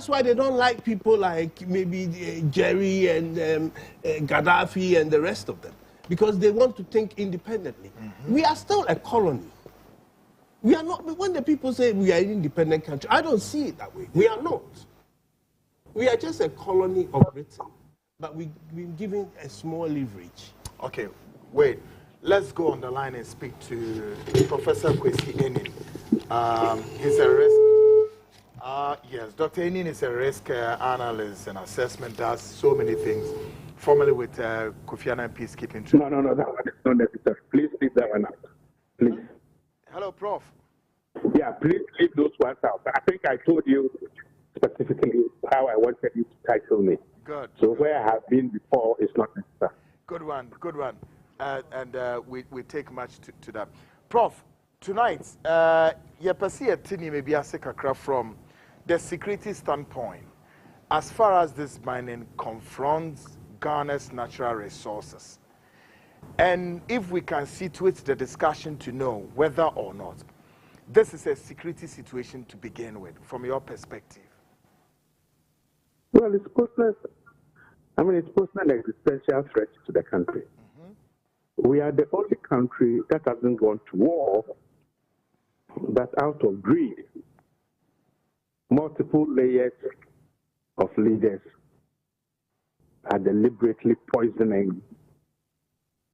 that's why they don't like people like maybe Jerry and Gaddafi and the rest of them, because they want to think independently. We are still a colony. We are not. When the people say we are an independent country, I don't see it that way. We are not. We are just a colony of Britain, but we've been given a small leverage. Okay, wait. Let's go on the line and speak to Professor Kwesi Aning. He's a risk. Yes, Dr. Aning is a risk analyst and assessment, does so many things. Formerly with Kofi Annan Peacekeeping Trip. No, that one is not necessary. Please leave that one out. Please. Hello, Prof. Yeah, please leave those ones out. I think I told you specifically how I wanted you to title me. Good. So good. Where I have been before is not necessary. Good one, good one. We take much to that. Prof, tonight, you perceive a tiny maybe a kakra from the security standpoint, as far as this mining confronts Ghana's natural resources. And if we can situate the discussion to know whether or not this is a security situation to begin with, from your perspective. Well, it's posing an existential threat to the country. We are the only country that hasn't gone to war, but out of greed, multiple layers of leaders are deliberately poisoning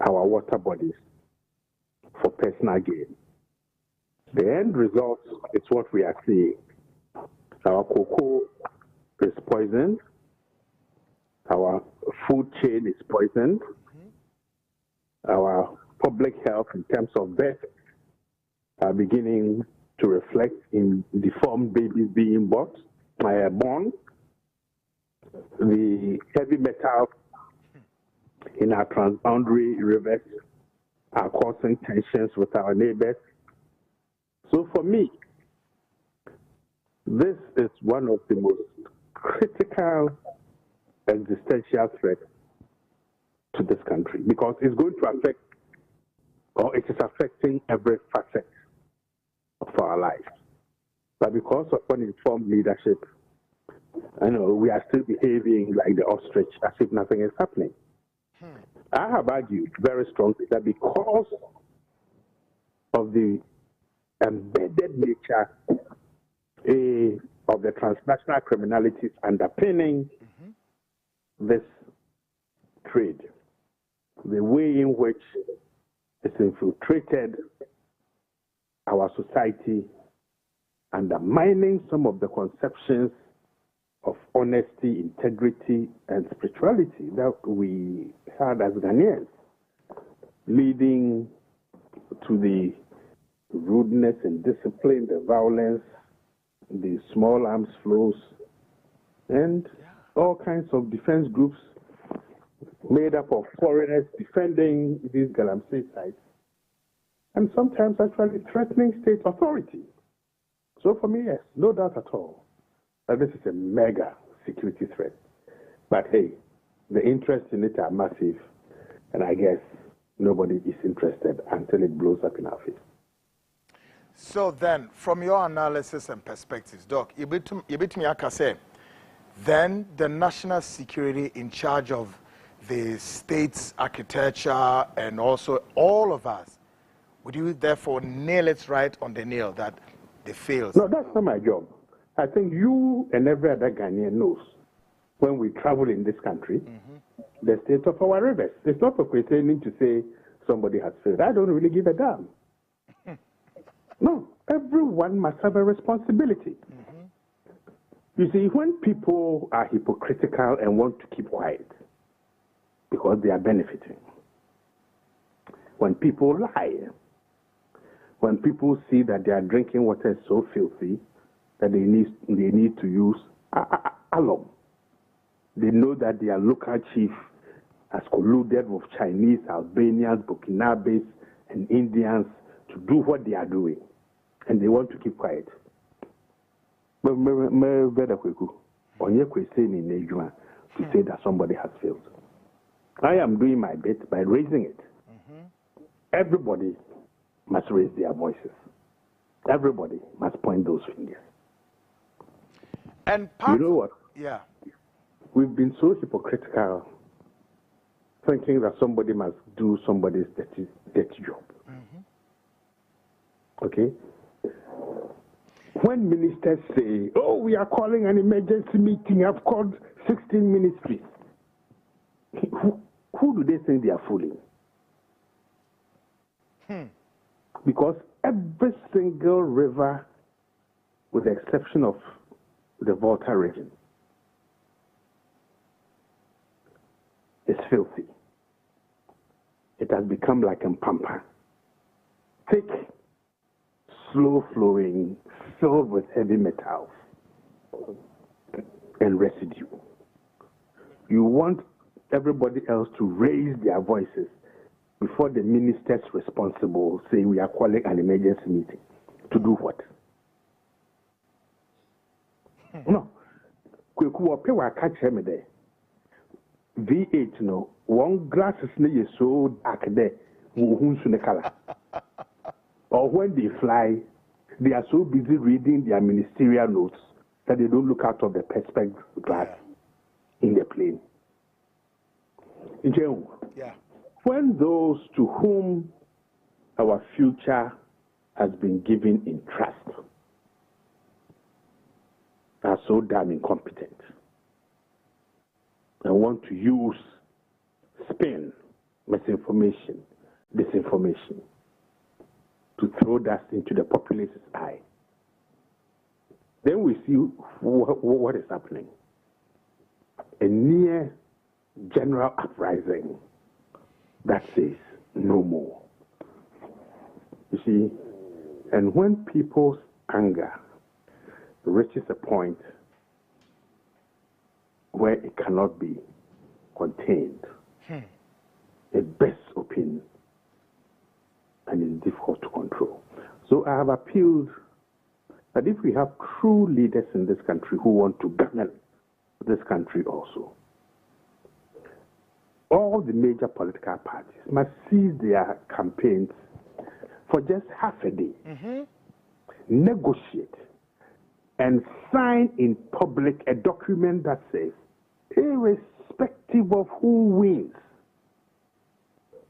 our water bodies for personal gain. The end result is what we are seeing. Our cocoa is poisoned. Our food chain is poisoned. Our public health in terms of death are beginning to reflect in deformed babies being born. The heavy metal in our transboundary rivers are causing tensions with our neighbors. So for me, this is one of the most critical existential threats to this country, because it's going to affect, or it is affecting every facet of our lives. But because of uninformed leadership, I know we are still behaving like the ostrich as if nothing is happening. I have argued very strongly that because of the embedded nature of the transnational criminalities underpinning this trade, the way in which it's infiltrated our society, undermining some of the conceptions of honesty, integrity, and spirituality that we had as Ghanaians, leading to the rudeness and discipline, the violence, the small arms flows, and all kinds of defense groups made up of foreigners defending these Galamsey sites, and sometimes actually threatening state authority. So for me, yes, no doubt at all that this is a mega security threat. But hey, the interest in it are massive, and I guess nobody is interested until it blows up in our face. So then, from your analysis and perspectives, Doc, you bit me say, then the national security in charge of the state's architecture and also all of us, would you therefore nail it right on the nail that they failed? No, that's not my job. I think you and every other Ghanaian knows when we travel in this country, the state of our rivers. It's not for pretending to say somebody has failed. I don't really give a damn. No, everyone must have a responsibility. You see, when people are hypocritical and want to keep quiet because they are benefiting, when people lie, when people see that their drinking water is so filthy that they need to use alum, they know that their local chief has colluded with Chinese, Albanians, Burkinabes, and Indians to do what they are doing, and they want to keep quiet. To say that somebody has failed. I am doing my bit by raising it. Everybody must raise their voices. Everybody must point those fingers. And part you know what? Yeah. We've been so hypocritical, thinking that somebody must do somebody's dirty job. Okay? When ministers say, oh, we are calling an emergency meeting, I've called 16 ministries, who do they think they are fooling? Because every single river, with the exception of the Volta region, is filthy. It has become like a pampa. Thick, slow-flowing, filled with heavy metals and residue. You want everybody else to raise their voices before the ministers responsible say we are calling an emergency meeting. To do what? No. V8, no. One glass is so dark there. Or when they fly, they are so busy reading their ministerial notes that they don't look out of the perspex glass in the plane. Yeah. When those to whom our future has been given in trust are so damn incompetent and want to use spin, misinformation, disinformation to throw dust into the populace's eye, then we see what is happening. A near general uprising that says no more. You see, and when people's anger reaches a point where it cannot be contained, it bursts open and is difficult to control. So I have appealed that if we have true leaders in this country who want to govern this country also, all the major political parties must cease their campaigns for just half a day, negotiate, and sign in public a document that says, irrespective of who wins,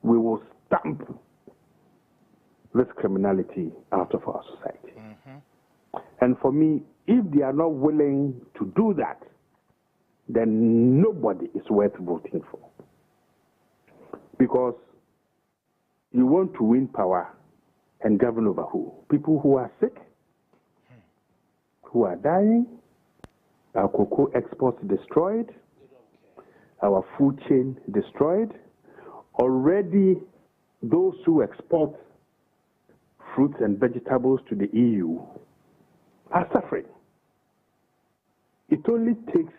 we will stamp this criminality out of our society. And for me, if they are not willing to do that, then nobody is worth voting for. Because you want to win power and govern over who? People who are sick, who are dying, our cocoa exports destroyed, our food chain destroyed. Already, those who export fruits and vegetables to the EU are suffering. It only takes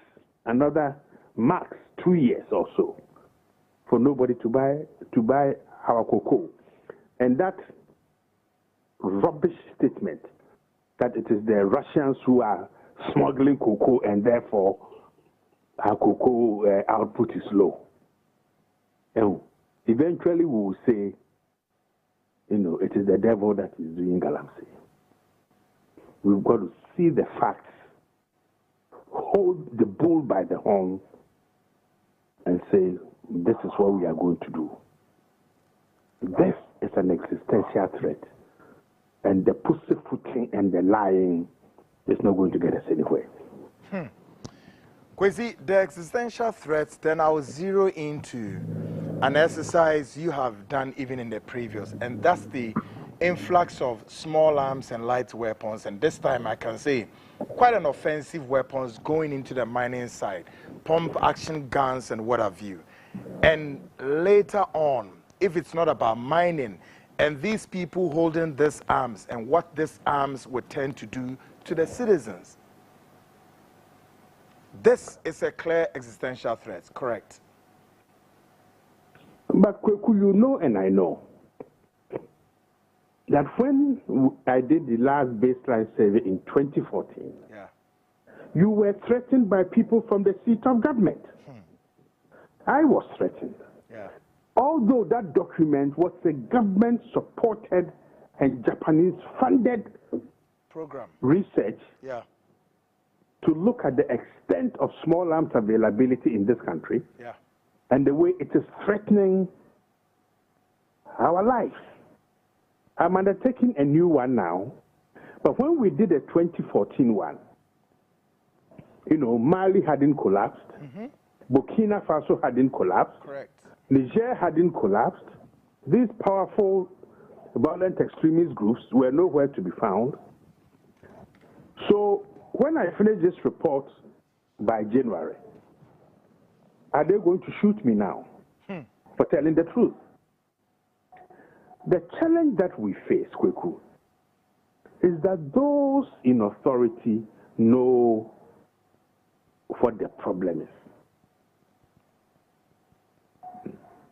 another max 2 years or so for nobody to buy our cocoa. And that rubbish statement that it is the Russians who are smuggling cocoa and therefore our cocoa output is low. And eventually we will say, it is the devil that is doing Galamsey. We've got to see the facts, hold the bull by the horn, and say, this is what we are going to do. This is an existential threat. And the pussyfooting and the lying is not going to get us anywhere. Kwesi, the existential threats, then I'll zero into an exercise you have done even in the previous, and that's the influx of small arms and light weapons, and this time I can say quite an offensive weapons going into the mining side, pump action guns and what have you. And later on, if it's not about mining, and these people holding these arms and what these arms would tend to do to the citizens. This is a clear existential threat, correct? But Kweku, you know and I know that when I did the last baseline survey in 2014, you were threatened by people from the seat of government. I was threatened. Although that document was a government-supported and Japanese-funded program research, to look at the extent of small arms availability in this country and the way it is threatening our lives. I'm undertaking a new one now, but when we did a 2014 one, Mali hadn't collapsed, Burkina Faso hadn't collapsed, Niger hadn't collapsed. These powerful, violent extremist groups were nowhere to be found. So when I finish this report by January, are they going to shoot me now for telling the truth? The challenge that we face, Kweku, is that those in authority know what the problem is.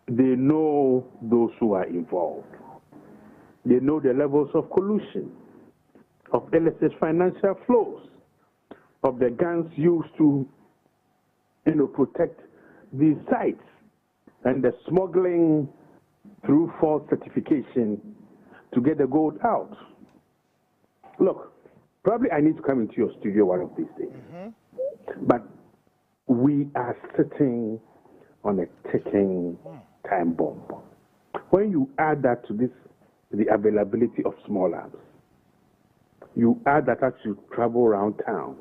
They know those who are involved. They know the levels of collusion, of illicit financial flows, of the guns used to, protect these sites, and the smuggling through false certification to get the gold out. Look, probably I need to come into your studio one of these days. But we are sitting on a ticking time bomb. When you add that to this, the availability of small arms, you add that as you travel around town,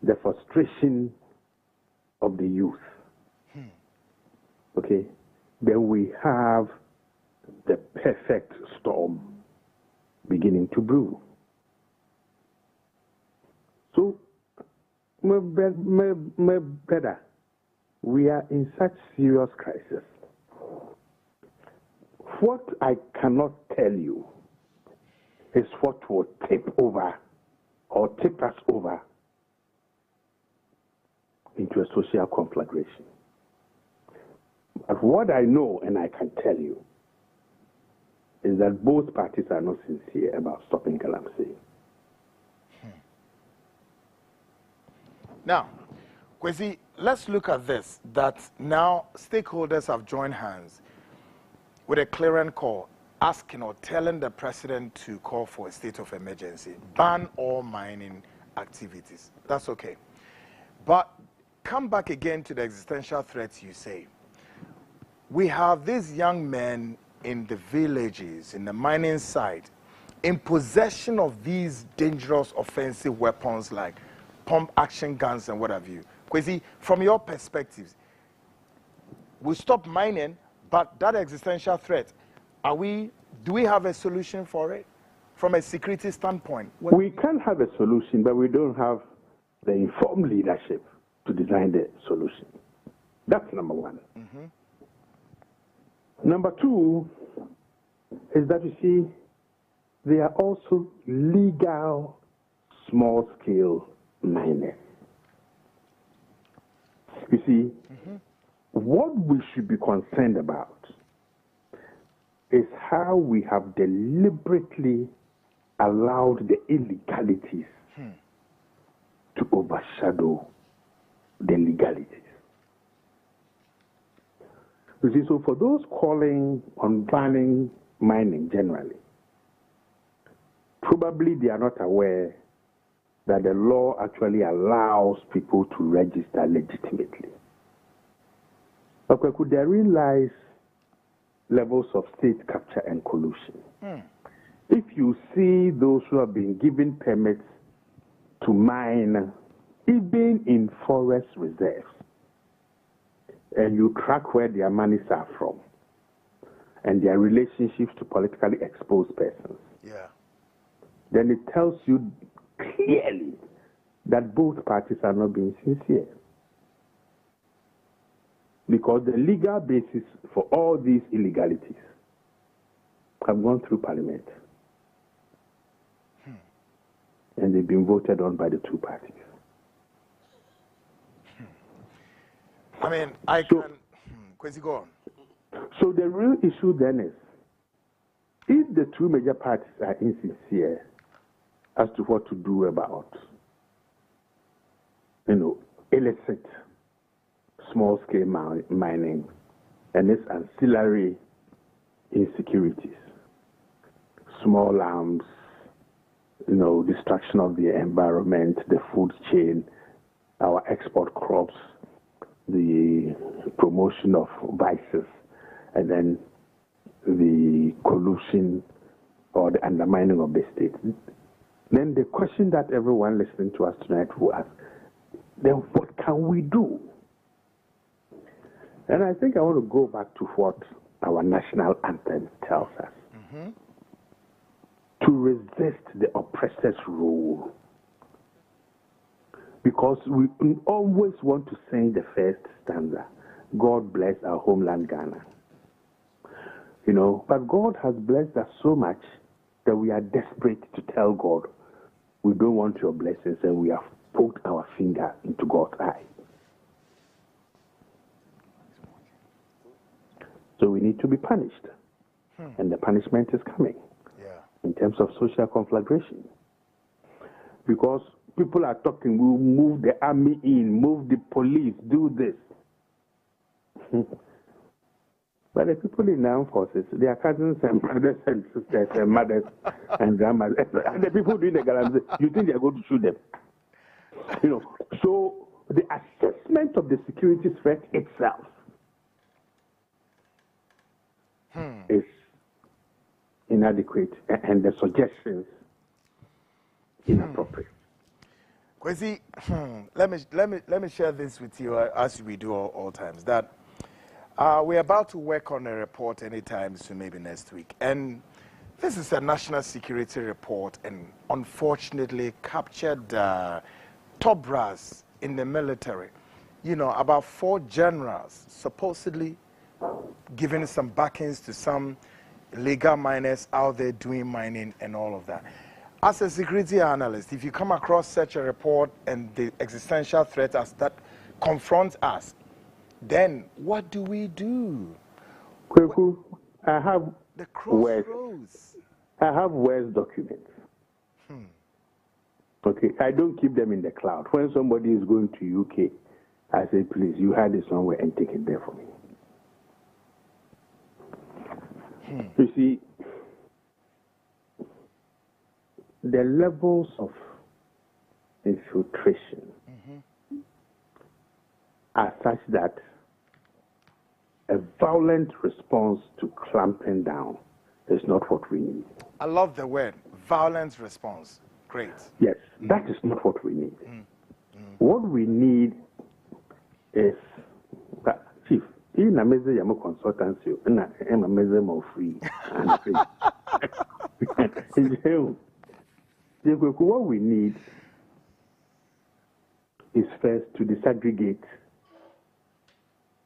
the frustration of the youth, okay, then we have the perfect storm beginning to brew. So, my brother, we are in such serious crisis. What I cannot tell you is what will tip over or tip us over into a social conflagration. But what I know and I can tell you is that both parties are not sincere about stopping Galamsey. Now, Kwesi, let's look at this, that now stakeholders have joined hands with a clearing call asking or telling the president to call for a state of emergency, ban all mining activities. That's okay. But come back again to the existential threats you say. We have these young men in the villages, in the mining site, in possession of these dangerous offensive weapons like pump action guns and what have you. Kwesi, from your perspective, we stop mining, but that existential threat, do we have a solution for it from a security standpoint? We can have a solution, but we don't have the informed leadership to design the solution. That's number one. Number two is that, you see, they are also legal small-scale miners. You see, what we should be concerned about is how we have deliberately allowed the illegalities to overshadow the legalities. You see, so for those calling on banning mining generally, probably they are not aware that the law actually allows people to register legitimately. But therein lies levels of state capture and collusion. If you see those who have been given permits to mine, even in forest reserves, and you track where their monies are from and their relationships to politically exposed persons, then it tells you clearly that both parties are not being sincere. Because the legal basis for all these illegalities have gone through Parliament. And they've been voted on by the two parties. I mean, Kwesi, go on. So the real issue then is, if the two major parties are insincere as to what to do about, illicit small-scale mining and its ancillary insecurities, small arms, destruction of the environment, the food chain, our export crops, the promotion of vices, and then the collusion or the undermining of the state. Then the question that everyone listening to us tonight will ask, then what can we do? And I think I want to go back to what our national anthem tells us. To resist the oppressor's rule. Because we always want to sing the first stanza, God bless our homeland Ghana. But God has blessed us so much that we are desperate to tell God, we don't want your blessings, and we have poked our finger into God's eye. So we need to be punished. And the punishment is coming. In terms of social conflagration. Because people are talking, we'll move the army in, move the police, do this. But the people in the armed forces, they are cousins and brothers and sisters and mothers and grandmothers. And the people doing the Galamsey, you think they are going to shoot them? So the assessment of the security threat itself is inadequate, and the suggestions inappropriate. Kwesi, let me share this with you as we do all times. That we're about to work on a report anytime soon, maybe next week, and this is a national security report, and unfortunately captured top brass in the military. About 4 generals supposedly giving some backings to some illegal miners out there doing mining and all of that. As a security analyst, if you come across such a report and the existential threat as that confronts us, then what do we do? Kweku, I have the crossroads. I have Word documents. Okay, I don't keep them in the cloud. When somebody is going to UK, I say, please, you had it somewhere and take it there for me. You see, the levels of infiltration are such that a violent response to clamping down is not what we need. I love the word, violent response. Great. Yes, that is not what we need. What we need is, Chief, in a measure, I'm a consultancy, and I'm a measure more free. What we need is first to disaggregate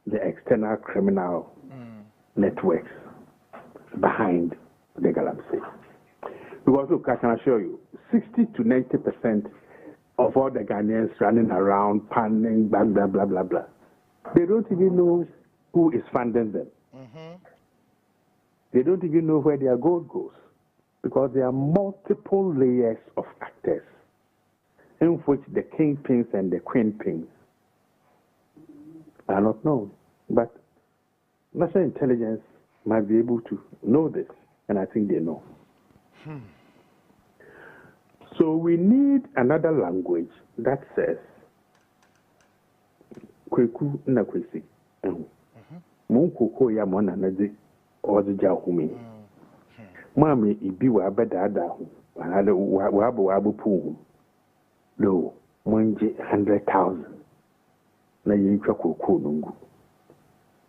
the external criminal networks behind the Galamsey. Because look, I can assure you, 60 to 90% of all the Ghanaians running around, panning, blah, blah, blah, blah, blah, they don't even know who is funding them. They don't even know where their gold goes. Because there are multiple layers of actors in which the kingpins and the queenpins are not known. But national intelligence might be able to know this, and I think they know. So we need another language that says, Kweku na Kwesi, Munkoko ya mwana nazi ozija humi. Mami ibi wa abada hu, another wabu pu. No, munje 100,000. Na yinchwa koko nungu.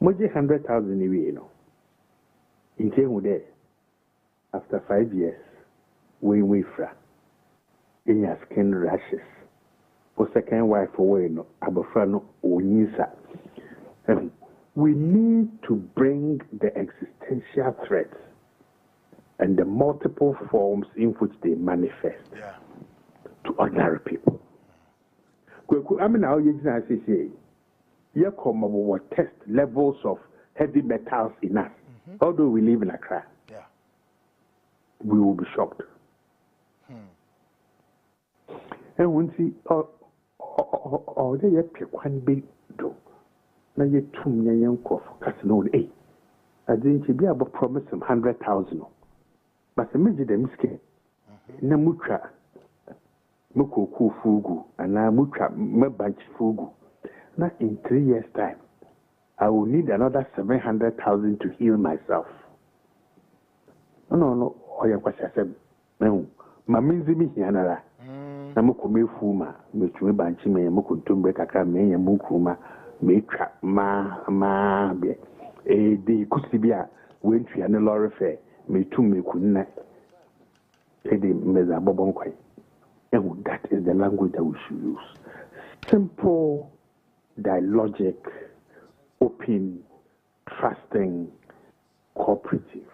Munje 100,000 iwi no. Inche hude. After 5 years, we fra. In your skin rashes. For second wife away no, abafra no onyisa. We need to bring the existential threats and the multiple forms in which they manifest to ordinary people. I mean, how you say, you come what test levels of heavy metals in us. Although we live in Accra, we will be shocked. And when see, they pick one big door. Now you 2 million coffee, Casino, I didn't be able to promise them 100,000. But the major them scared. Namutra, muko fugu and I muka bunch fugu. Now in 3 years' time, I will need another 700,000 to heal myself. No. Oh, yeah, what I said. No, Maminzi me here. Namuko me fuma, me to me banchi me, muko tumbe kaka me, mukuma, me trap ma be. The kusibia went to an lorry fair, me to me couldn't. The meza bobonquay. And that is the language that we should use. Simple, dialogic, open, trusting, cooperative.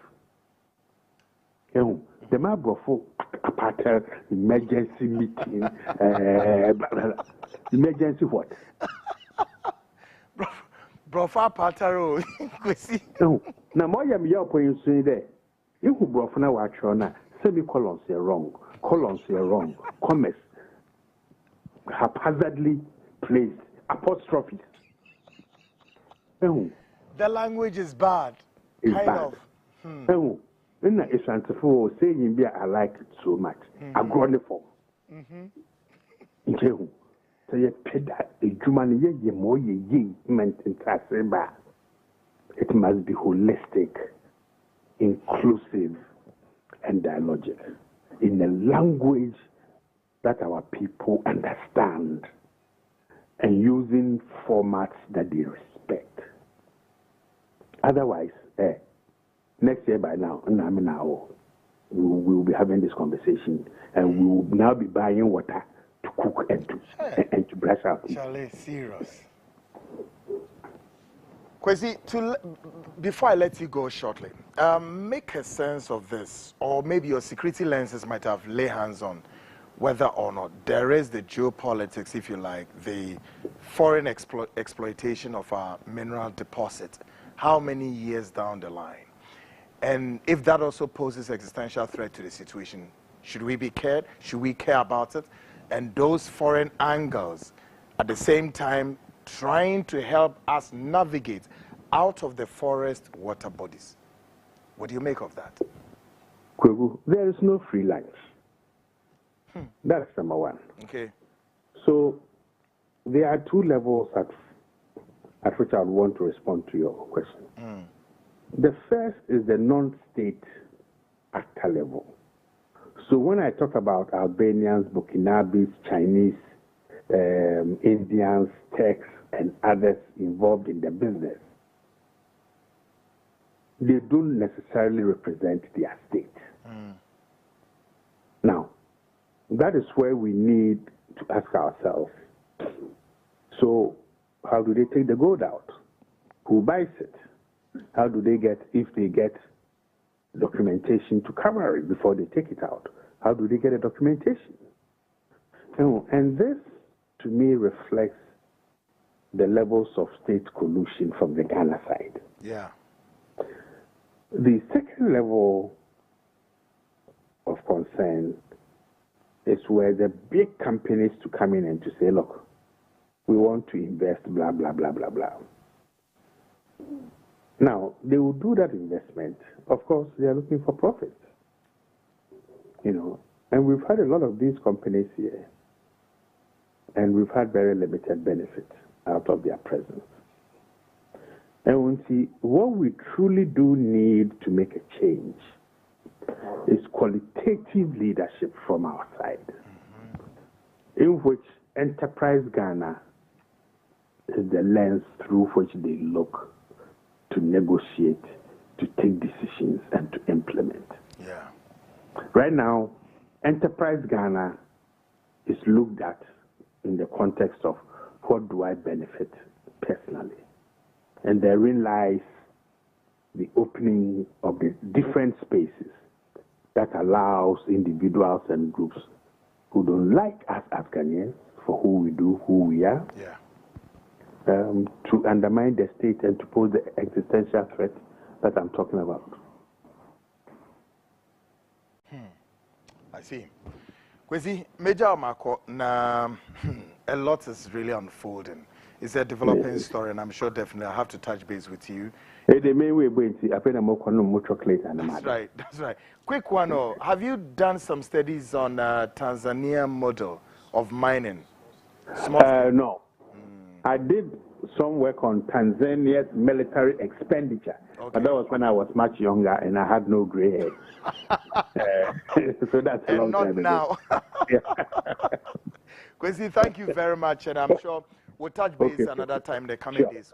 The map of apartheid emergency meeting, emergency what? Prof Pataro, Kwesi. No, now more yam yelp when you say there. You who brought now watch on semicolons are wrong, colons are wrong, commas haphazardly placed, apostrophes. The language is bad. It's kind bad. of. It's for saying I like it so much. Agroniform. So you pay that a human ye more ye meant in Taseba. It must be holistic, inclusive, and dialogic in a language that our people understand and using formats that they respect. Otherwise, next year by now, we will be having this conversation and we will now be buying water to cook and to brush our teeth. Charlie, serious. Kwesi, before I let you go shortly, make a sense of this, or maybe your security lenses might have lay hands on whether or not there is the geopolitics, if you like, the foreign exploitation of our mineral deposit. How many years down the line? And if that also poses existential threat to the situation, should we be cared? Should we care about it? And those foreign angles, at the same time, trying to help us navigate out of the forest water bodies. What do you make of that? Kwegu, there is no free lunch. That's number one. Okay. So there are two levels at which I would want to respond to your question. The first is the non-state actor level. So when I talk about Albanians, Burkinabes, Chinese, Indians, Turks, and others involved in the business, they don't necessarily represent their state. Now, that is where we need to ask ourselves, so how do they take the gold out? Who buys it? How do they get, if they get documentation to cover it before they take it out? How do they get a documentation? And this, to me, reflects the levels of state collusion from the Ghana side. Yeah. The second level of concern is where the big companies to come in and to say, look, we want to invest, blah, blah, blah, blah, blah. Now, they will do that investment. Of course, they are looking for profit. And we've had a lot of these companies here, and we've had very limited benefit out of their presence. And we see what we truly do need to make a change is qualitative leadership from our side, in which Enterprise Ghana is the lens through which they look to negotiate, to take decisions, and to implement. Yeah. Right now, Enterprise Ghana is looked at in the context of what do I benefit personally. And therein lies the opening of the different spaces that allows individuals and groups who don't like us as Ghanaians for who we do, who we are, to undermine the state and to pose the existential threat that I'm talking about. I see. Kwesi, Major Marco, a lot is really unfolding. It's a developing story, and I'm sure definitely I have to touch base with you. That's right. That's right. Quick one, have you done some studies on Tanzania model of mining? Small scale? No. I did some work on Tanzania's military expenditure, but that was when I was much younger and I had no gray hair. So that's a long time ago. Not now. Kwesi, thank you very much, and I'm sure we'll touch base another time in the coming days.